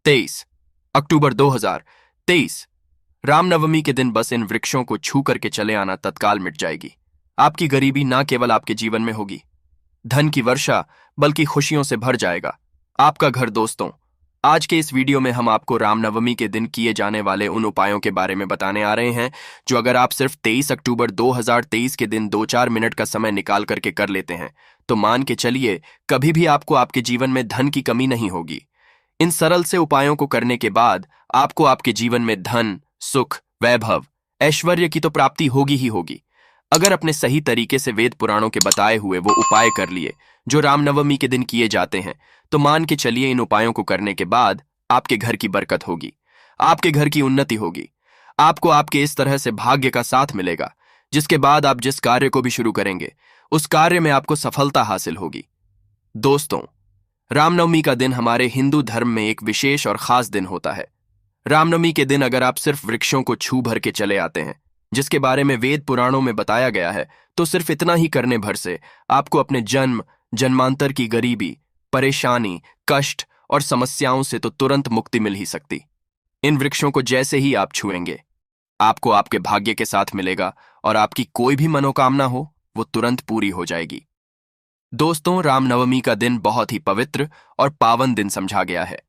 23 अक्टूबर 2023। रामनवमी के दिन बस इन वृक्षों को छू करके चले आना तत्काल मिट जाएगी। आपकी गरीबी ना केवल आपके जीवन में होगी, धन की वर्षा, बल्कि खुशियों से भर जाएगा आपका घर। दोस्तों, आज के इस वीडियो में हम आपको रामनवमी के दिन किए जाने वाले उन उपायों के बारे में बताने आ रहे हैं जो अगर आप सिर्फ 23 अक्टूबर 2023 के दिन 2-4 मिनट का समय निकाल करके कर लेते हैं तो मान के चलिए कभी भी आपको आपके जीवन में धन की कमी नहीं होगी। इन सरल से उपायों को करने के बाद आपको आपके जीवन में धन, सुख, वैभव, ऐश्वर्य की तो प्राप्ति होगी ही होगी। अगर अपने सही तरीके से वेद पुराणों के बताए हुए वो उपाय कर लिए जो रामनवमी के दिन किए जाते हैं तो मान के चलिए इन उपायों को करने के बाद आपके घर की बरकत होगी, आपके घर की उन्नति होगी। आपको आपके इस तरह से भाग्य का साथ मिलेगा जिसके बाद आप जिस कार्य को भी शुरू करेंगे उस कार्य में आपको सफलता हासिल होगी। दोस्तों, रामनवमी का दिन हमारे हिंदू धर्म में एक विशेष और खास दिन होता है। रामनवमी के दिन अगर आप सिर्फ वृक्षों को छू भर के चले आते हैं जिसके बारे में वेद पुराणों में बताया गया है तो सिर्फ इतना ही करने भर से आपको अपने जन्मांतर की गरीबी, परेशानी, कष्ट और समस्याओं से तो तुरंत मुक्ति मिल ही सकती। इन वृक्षों को जैसे ही आप छुएंगे आपको आपके भाग्य के साथ मिलेगा और आपकी कोई भी मनोकामना हो वो तुरंत पूरी हो जाएगी। दोस्तों, रामनवमी का दिन बहुत ही पवित्र और पावन दिन समझा गया है।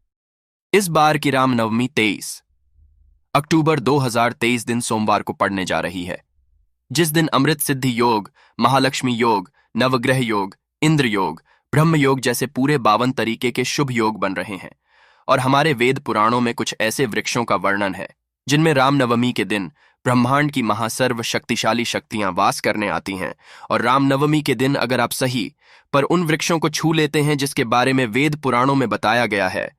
इस बार की रामनवमी 23 अक्टूबर 2023 दिन सोमवार को पड़ने जा रही है, जिस दिन अमृत सिद्धि योग, महालक्ष्मी योग, नवग्रह योग, इंद्र योग, ब्रह्म योग जैसे पूरे 52 तरीके के शुभ योग बन रहे हैं। और हमारे वेद पुराणों में कुछ ऐसे वृक्षों का वर्णन है जिनमें रामनवमी के दिन ब्रह्मांड की महासर्व शक्तिशाली शक्तियां वास करने आती हैं। और रामनवमी के दिन अगर आप सही पर उन वृक्षों को छू लेते हैं जिसके बारे में वेद पुराणों में बताया गया है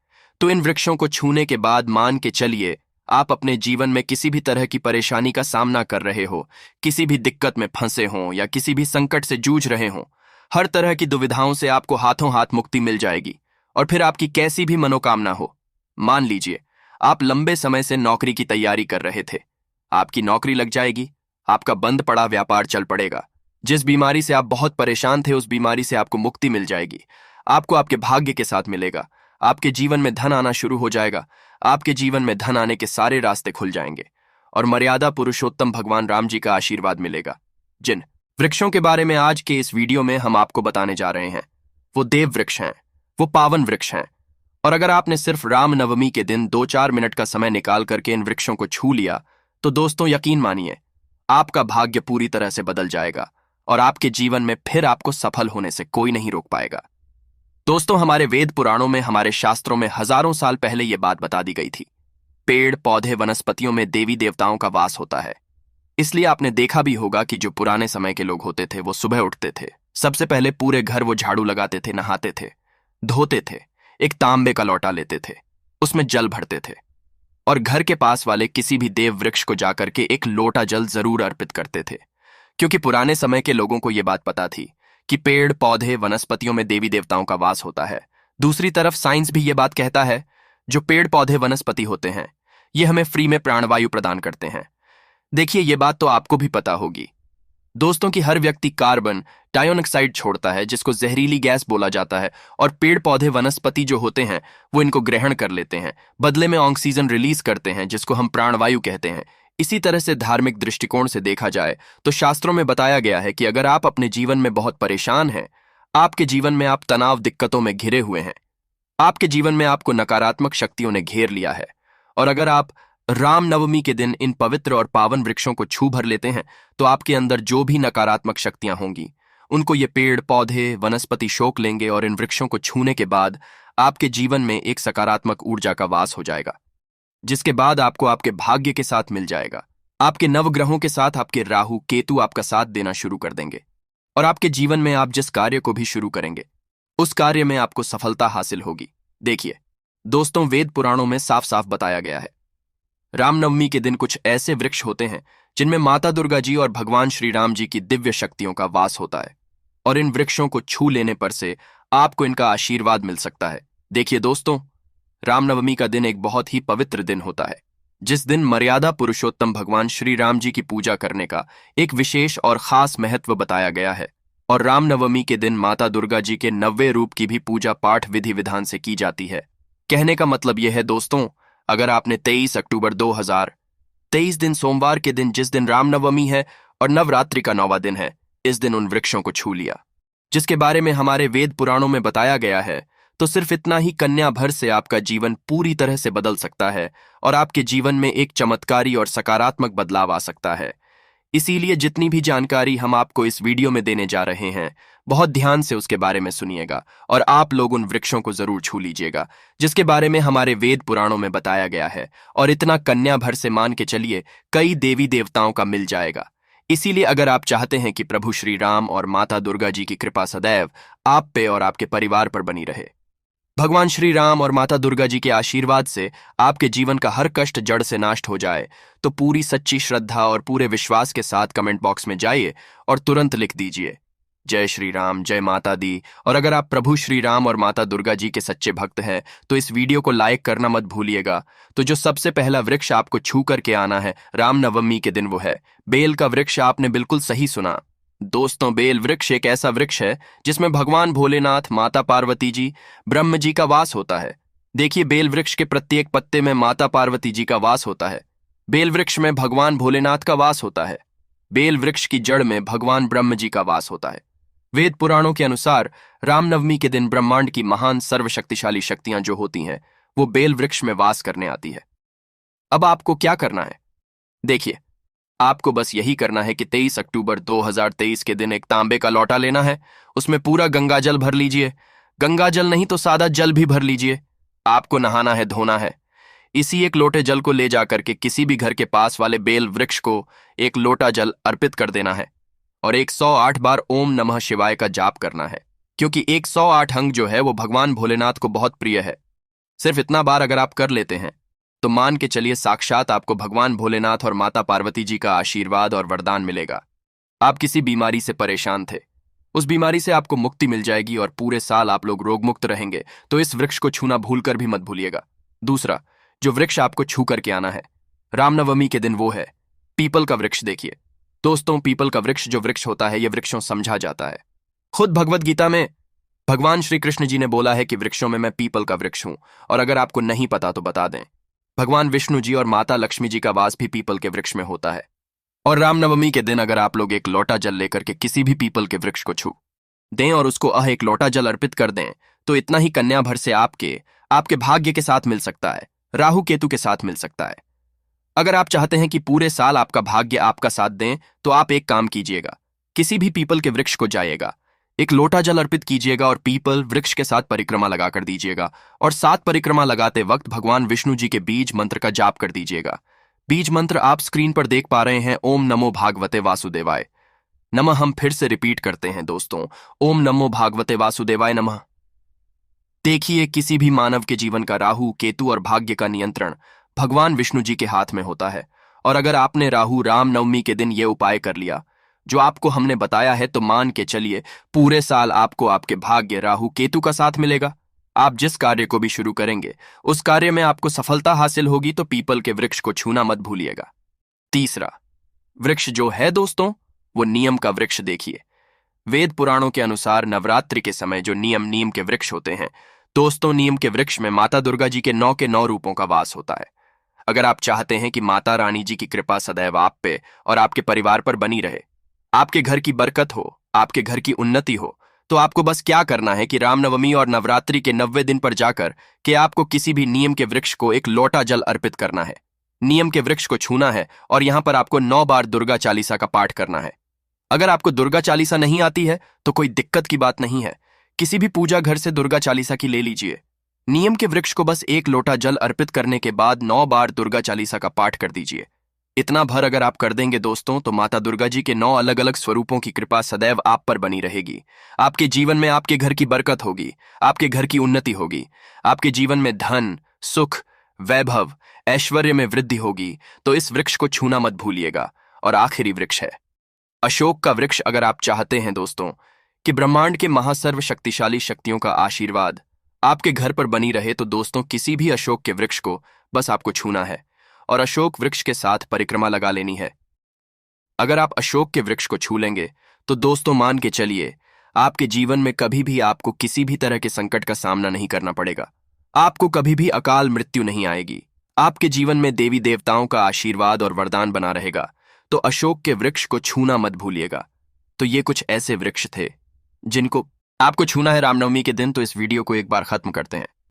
तो इन वृक्षों को छूने के बाद मान के चलिए आप अपने जीवन में किसी भी तरह की परेशानी का सामना कर रहे हो, किसी भी दिक्कत में फंसे हों या किसी भी संकट से जूझ रहे हों, हर तरह की दुविधाओं से आपको हाथों हाथ मुक्ति मिल जाएगी। और फिर आपकी कैसी भी मनोकामना हो, मान लीजिए आप लंबे समय से नौकरी की तैयारी कर रहे थे, आपकी नौकरी लग जाएगी, आपका बंद पड़ा व्यापार चल पड़ेगा, जिस बीमारी से आप बहुत परेशान थे उस बीमारी से आपको मुक्ति मिल जाएगी, आपको आपके भाग्य के साथ मिलेगा, आपके जीवन में धन आना शुरू हो जाएगा, आपके जीवन में धन आने के सारे रास्ते खुल जाएंगे और मर्यादा पुरुषोत्तम भगवान राम जी का आशीर्वाद मिलेगा। जिन वृक्षों के बारे में आज के इस वीडियो में हम आपको बताने जा रहे हैं वो देव वृक्ष हैं, वो पावन वृक्ष हैं। और अगर आपने सिर्फ रामनवमी के दिन 2-4 मिनट का समय निकाल करके इन वृक्षों को छू लिया तो दोस्तों यकीन मानिए आपका भाग्य पूरी तरह से बदल जाएगा और आपके जीवन में फिर आपको सफल होने से कोई नहीं रोक पाएगा। दोस्तों, हमारे वेद पुराणों में, हमारे शास्त्रों में हजारों साल पहले यह बात बता दी गई थी, पेड़ पौधे वनस्पतियों में देवी देवताओं का वास होता है। इसलिए आपने देखा भी होगा कि जो पुराने समय के लोग होते थे वो सुबह उठते थे, सबसे पहले पूरे घर वो झाड़ू लगाते थे, नहाते थे, धोते थे, एक तांबे का लोटा लेते थे, उसमें जल भरते थे और घर के पास वाले किसी भी देव वृक्ष को जाकर के एक लोटा जल जरूर अर्पित करते थे, क्योंकि पुराने समय के लोगों को यह बात पता थी कि पेड़ पौधे वनस्पतियों में देवी देवताओं का वास होता है। दूसरी तरफ साइंस भी ये बात कहता है जो पेड़ पौधे वनस्पति होते हैं ये हमें फ्री में प्राणवायु प्रदान करते हैं। देखिए, ये बात तो आपको भी पता होगी दोस्तों कि हर व्यक्ति कार्बन डाइऑक्साइड छोड़ता है जिसको जहरीली गैस बोला जाता है और पेड़ पौधे वनस्पति जो होते हैं वो इनको ग्रहण कर लेते हैं, बदले में ऑक्सीजन रिलीज करते हैं जिसको हम प्राणवायु कहते हैं। इसी तरह से धार्मिक दृष्टिकोण से देखा जाए तो शास्त्रों में बताया गया है कि अगर आप अपने जीवन में बहुत परेशान हैं, आपके जीवन में आप तनाव दिक्कतों में घिरे हुए हैं, आपके जीवन में आपको नकारात्मक शक्तियों ने घेर लिया है और अगर आप रामनवमी के दिन इन पवित्र और पावन वृक्षों को छू भर लेते हैं तो आपके अंदर जो भी नकारात्मक शक्तियां होंगी उनको ये पेड़ पौधे वनस्पति शोक लेंगे और इन वृक्षों को छूने के बाद आपके जीवन में एक सकारात्मक ऊर्जा का वास हो जाएगा, जिसके बाद आपको आपके भाग्य के साथ मिल जाएगा। आपके नवग्रहों के साथ आपके राहु केतु आपका साथ देना शुरू कर देंगे और आपके जीवन में आप जिस कार्य को भी शुरू करेंगे उस कार्य में आपको सफलता हासिल होगी। देखिए दोस्तों, वेद पुराणों में साफ साफ बताया गया है रामनवमी के दिन कुछ ऐसे वृक्ष होते हैं जिनमें माता दुर्गा जी और भगवान श्री राम जी की दिव्य शक्तियों का वास होता है और इन वृक्षों को छू लेने पर से आपको इनका आशीर्वाद मिल सकता है। देखिए दोस्तों, रामनवमी का दिन एक बहुत ही पवित्र दिन होता है जिस दिन मर्यादा पुरुषोत्तम भगवान श्री राम जी की पूजा करने का एक विशेष और खास महत्व बताया गया है। और रामनवमी के दिन माता दुर्गा जी के 90 रूप की भी पूजा पाठ विधि विधान से की जाती है। कहने का मतलब यह है दोस्तों, अगर आपने 23 अक्टूबर 2023 दिन सोमवार के दिन, जिस दिन रामनवमी है और नवरात्रि का 9वां दिन है, इस दिन उन वृक्षों को छू लिया जिसके बारे में हमारे वेद पुराणों में बताया गया है, तो सिर्फ इतना ही कन्या भर से आपका जीवन पूरी तरह से बदल सकता है और आपके जीवन में एक चमत्कारी और सकारात्मक बदलाव आ सकता है। इसीलिए जितनी भी जानकारी हम आपको इस वीडियो में देने जा रहे हैं, बहुत ध्यान से उसके बारे में सुनिएगा और आप लोग उन वृक्षों को जरूर छू लीजिएगा जिसके बारे में हमारे वेद पुराणों में बताया गया है। और इतना कन्या भर से मान के चलिए कई देवी देवताओं का मिल जाएगा। इसीलिए अगर आप चाहते हैं कि प्रभु श्री राम और माता दुर्गा जी की कृपा सदैव आप पे और आपके परिवार पर बनी रहे, भगवान श्री राम और माता दुर्गा जी के आशीर्वाद से आपके जीवन का हर कष्ट जड़ से नाश हो जाए, तो पूरी सच्ची श्रद्धा और पूरे विश्वास के साथ कमेंट बॉक्स में जाइए और तुरंत लिख दीजिए जय श्री राम, जय माता दी। और अगर आप प्रभु श्री राम और माता दुर्गा जी के सच्चे भक्त हैं तो इस वीडियो को लाइक करना मत भूलिएगा। तो जो सबसे पहला वृक्ष आपको छू करके आना है रामनवमी के दिन, वो है बेल का वृक्ष। आपने बिल्कुल सही सुना दोस्तों, बेल वृक्ष एक ऐसा वृक्ष है जिसमें भगवान भोलेनाथ, माता पार्वती जी, ब्रह्म जी का वास होता है। देखिए, बेल वृक्ष के प्रत्येक पत्ते में माता पार्वती जी का वास होता है। बेल वृक्ष में भगवान भोलेनाथ का वास होता है। बेल वृक्ष की जड़ में भगवान ब्रह्म जी का वास होता है। वेद पुराणों के अनुसार रामनवमी के दिन ब्रह्मांड की महान सर्वशक्तिशाली शक्तियां जो होती हैं, वो बेल वृक्ष में वास करने आती है। अब आपको क्या करना है? देखिए, आपको बस यही करना है कि 23 अक्टूबर 2023 के दिन एक तांबे का लोटा लेना है। उसमें पूरा गंगा जल भर लीजिए। गंगा जल नहीं तो सादा जल भी भर लीजिए। आपको नहाना है, धोना है। इसी एक लोटे जल को ले जाकर के किसी भी घर के पास वाले बेल वृक्ष को एक लोटा जल अर्पित कर देना है और 108 बार ओम नमः शिवाय का जाप करना है, क्योंकि 108 अंग जो है वो भगवान भोलेनाथ को बहुत प्रिय है। सिर्फ इतना बार अगर आप कर लेते हैं तो मान के चलिए साक्षात आपको भगवान भोलेनाथ और माता पार्वती जी का आशीर्वाद और वरदान मिलेगा। आप किसी बीमारी से परेशान थे, उस बीमारी से आपको मुक्ति मिल जाएगी और पूरे साल आप लोग रोग मुक्त रहेंगे। तो इस वृक्ष को छूना भूलकर भी मत भूलिएगा। दूसरा जो वृक्ष आपको छू करके आना है रामनवमी के दिन, वो है पीपल का वृक्ष। देखिए दोस्तों, पीपल का वृक्ष जो वृक्ष होता है, यह वृक्षों समझा जाता है। खुद भगवत गीता में भगवान श्री कृष्ण जी ने बोला है कि वृक्षों में मैं पीपल का वृक्ष हूं। और अगर आपको नहीं पता तो बता दें, भगवान विष्णु जी और माता लक्ष्मी जी का वास भी पीपल के वृक्ष में होता है। और रामनवमी के दिन अगर आप लोग एक लोटा जल लेकर के किसी भी पीपल के वृक्ष को छू दें और उसको एक लोटा जल अर्पित कर दें, तो इतना ही कन्या भर से आपके भाग्य के साथ मिल सकता है, राहु केतु के साथ मिल सकता है। अगर आप चाहते हैं कि पूरे साल आपका भाग्य आपका साथ दें, तो आप एक काम कीजिएगा, किसी भी पीपल के वृक्ष को जाइएगा, एक लोटा जल अर्पित कीजिएगा और पीपल वृक्ष के साथ परिक्रमा लगाकर दीजिएगा। और 7 परिक्रमा लगाते वक्त भगवान विष्णु जी के बीज मंत्र का जाप कर दीजिएगा। बीज मंत्र आप स्क्रीन पर देख पा रहे हैं, ओम नमो भागवते वासुदेवाय नमः। हम फिर से रिपीट करते हैं दोस्तों, ओम नमो भागवते वासुदेवाय नमः। देखिए, किसी भी मानव के जीवन का राहु, केतु और भाग्य का नियंत्रण भगवान विष्णु जी के हाथ में होता है। और अगर आपने राहु रामनवमी के दिन ये उपाय कर लिया जो आपको हमने बताया है, तो मान के चलिए पूरे साल आपको आपके भाग्य, राहु केतु का साथ मिलेगा। आप जिस कार्य को भी शुरू करेंगे उस कार्य में आपको सफलता हासिल होगी। तो पीपल के वृक्ष को छूना मत भूलिएगा। तीसरा वृक्ष जो है दोस्तों, वो नीम का वृक्ष। देखिए, वेद पुराणों के अनुसार नवरात्रि के समय जो नीम के वृक्ष होते हैं दोस्तों, नीम के वृक्ष में माता दुर्गा जी के 9 के 9 रूपों का वास होता है। अगर आप चाहते हैं कि माता रानी जी की कृपा सदैव आप पे और आपके परिवार पर बनी रहे, आपके घर की बरकत हो, आपके घर की उन्नति हो, तो आपको बस क्या करना है कि रामनवमी और नवरात्रि के 90वें दिन पर जाकर कि आपको किसी भी नीम के वृक्ष को एक लोटा जल अर्पित करना है, नीम के वृक्ष को छूना है और यहां पर आपको 9 बार दुर्गा चालीसा का पाठ करना है। अगर आपको दुर्गा चालीसा नहीं आती है तो कोई दिक्कत की बात नहीं है, किसी भी पूजा घर से दुर्गा चालीसा की ले लीजिए। नीम के वृक्ष को बस एक लोटा जल अर्पित करने के बाद 9 बार दुर्गा चालीसा का पाठ कर दीजिए। इतना भर अगर आप कर देंगे दोस्तों, तो माता दुर्गा जी के 9 अलग अलग स्वरूपों की कृपा सदैव आप पर बनी रहेगी। आपके जीवन में आपके घर की बरकत होगी, आपके घर की उन्नति होगी, आपके जीवन में धन, सुख, वैभव, ऐश्वर्य में वृद्धि होगी। तो इस वृक्ष को छूना मत भूलिएगा। और आखिरी वृक्ष है अशोक का वृक्ष। अगर आप चाहते हैं दोस्तों कि ब्रह्मांड के महासर्व शक्तिशाली शक्तियों का आशीर्वाद आपके घर पर बनी रहे, तो दोस्तों किसी भी अशोक के वृक्ष को बस आपको छूना है और अशोक वृक्ष के साथ परिक्रमा लगा लेनी है। अगर आप अशोक के वृक्ष को छू लेंगे तो दोस्तों मान के चलिए आपके जीवन में कभी भी आपको किसी भी तरह के संकट का सामना नहीं करना पड़ेगा। आपको कभी भी अकाल मृत्यु नहीं आएगी। आपके जीवन में देवी देवताओं का आशीर्वाद और वरदान बना रहेगा। तो अशोक के वृक्ष को छूना मत भूलिएगा। तो ये कुछ ऐसे वृक्ष थे जिनको आपको छूना है रामनवमी के दिन। तो इस वीडियो को एक बार खत्म करते हैं।